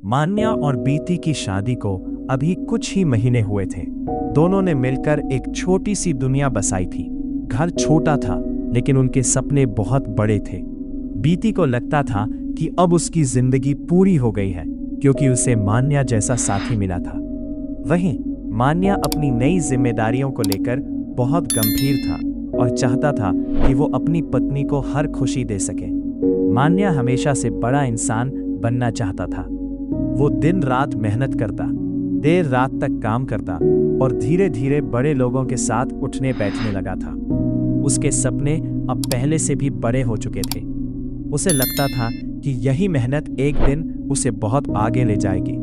मान्या और बीती की शादी को अभी कुछ ही महीने हुए थे। दोनों ने मिलकर एक छोटी सी दुनिया बसाई थी। घर छोटा था, लेकिन उनके सपने बहुत बड़े थे। बीती को लगता था कि अब उसकी जिंदगी पूरी हो गई है, क्योंकि उसे मान्या जैसा साथी मिला था। वहीं मान्या अपनी नई जिम्मेदारियों को लेकर बहुत गंभीर था और चाहता था कि वो अपनी पत्नी को हर खुशी दे सके। मान्या हमेशा से बड़ा इंसान बनना चाहता था। वो दिन रात मेहनत करता, देर रात तक काम करता और धीरे धीरे बड़े लोगों के साथ उठने बैठने लगा था। उसके सपने अब पहले से भी बड़े हो चुके थे। उसे लगता था कि यही मेहनत एक दिन उसे बहुत आगे ले जाएगी।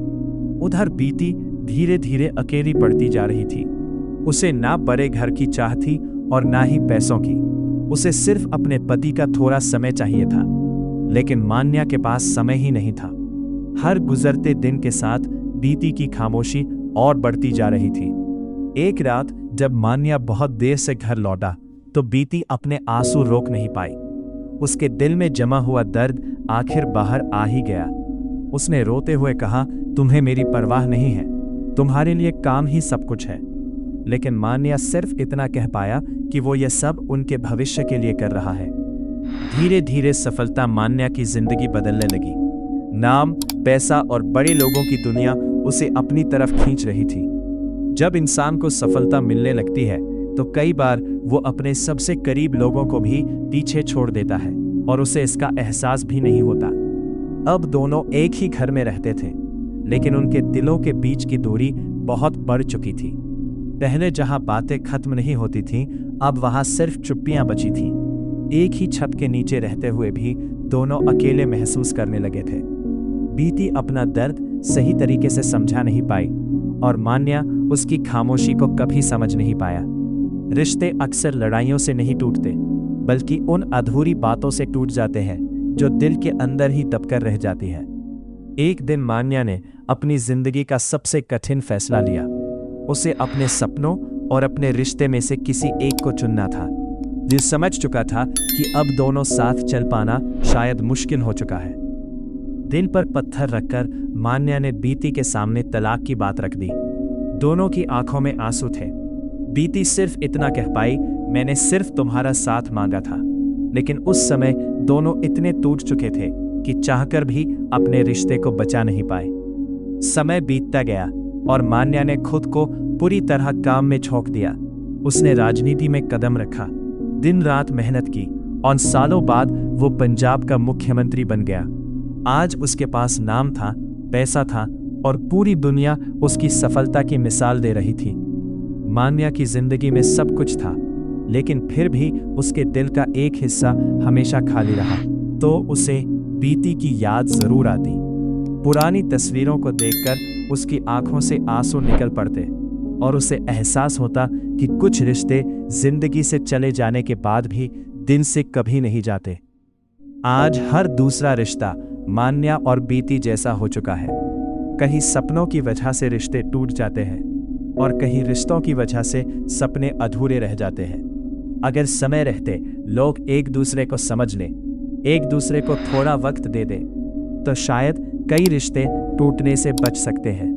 उधर बीती धीरे धीरे अकेली पड़ती जा रही थी। उसे ना बड़े घर की चाह थी और ना ही पैसों की। उसे सिर्फ अपने पति का थोड़ा समय चाहिए था, लेकिन मान्या के पास समय ही नहीं था। हर गुजरते दिन के साथ बीती की खामोशी और बढ़ती जा रही थी। एक रात जब मान्या बहुत देर से घर लौटा तो बीती अपने आंसू रोक नहीं पाई। उसके दिल में जमा हुआ दर्द आखिर बाहर आ ही गया। उसने रोते हुए कहा, तुम्हें मेरी परवाह नहीं है, तुम्हारे लिए काम ही सब कुछ है। लेकिन मान्या सिर्फ इतना कह पाया कि वो ये सब उनके भविष्य के लिए कर रहा है। धीरे धीरे सफलता मान्या की जिंदगी बदलने लगी। नाम, पैसा और बड़े लोगों की दुनिया उसे अपनी तरफ खींच रही थी। जब इंसान को सफलता मिलने लगती है तो कई बार वो अपने सबसे करीब लोगों को भी पीछे छोड़ देता है और उसे इसका एहसास भी नहीं होता। अब दोनों एक ही घर में रहते थे, लेकिन उनके दिलों के बीच की दूरी बहुत बढ़ चुकी थी। पहले जहां बातें खत्म नहीं होती थीं, अब वहां सिर्फ चुप्पियां बची थीं। एक ही छत के नीचे रहते हुए भी दोनों अकेले महसूस करने लगे थे। बीती अपना दर्द सही तरीके से समझा नहीं पाई और मान्या उसकी खामोशी को कभी समझ नहीं पाया। रिश्ते अक्सर लड़ाइयों से नहीं टूटते, बल्कि उन अधूरी बातों से टूट जाते हैं जो दिल के अंदर ही दबकर रह जाती है। एक दिन मान्या ने अपनी जिंदगी का सबसे कठिन फैसला लिया। उसे अपने सपनों और अपने रिश्ते में से किसी एक को चुनना था। दिल समझ चुका था कि अब दोनों साथ चल पाना शायद मुश्किल हो चुका है। दिल पर पत्थर रखकर मान्या ने बीती के सामने तलाक की बात रख दी। दोनों की आंखों में आंसू थे। बीती सिर्फ इतना कह पाई, मैंने सिर्फ तुम्हारा साथ मांगा था। लेकिन उस समय दोनों इतने टूट चुके थे कि चाहकर भी अपने रिश्ते को बचा नहीं पाए। समय बीतता गया और मान्या ने खुद को पूरी तरह काम में झोंक दिया। उसने राजनीति में कदम रखा, दिन रात मेहनत की और सालों बाद वो पंजाब का मुख्यमंत्री बन गया। आज उसके पास नाम था, पैसा था और पूरी दुनिया उसकी सफलता की मिसाल दे रही थी। मान्या की जिंदगी में सब कुछ था, लेकिन फिर भी उसके दिल का एक हिस्सा हमेशा खाली रहा। तो उसे बीती की याद जरूर आती। पुरानी तस्वीरों को देखकर उसकी आंखों से आंसू निकल पड़ते और उसे एहसास होता कि कुछ रिश्ते जिंदगी से चले जाने के बाद भी दिन से कभी नहीं जाते। आज हर दूसरा रिश्ता मान्या और बीती जैसा हो चुका है। कहीं सपनों की वजह से रिश्ते टूट जाते हैं और कहीं रिश्तों की वजह से सपने अधूरे रह जाते हैं। अगर समय रहते लोग एक दूसरे को समझ लें, एक दूसरे को थोड़ा वक्त दे दें, तो शायद कई रिश्ते टूटने से बच सकते हैं।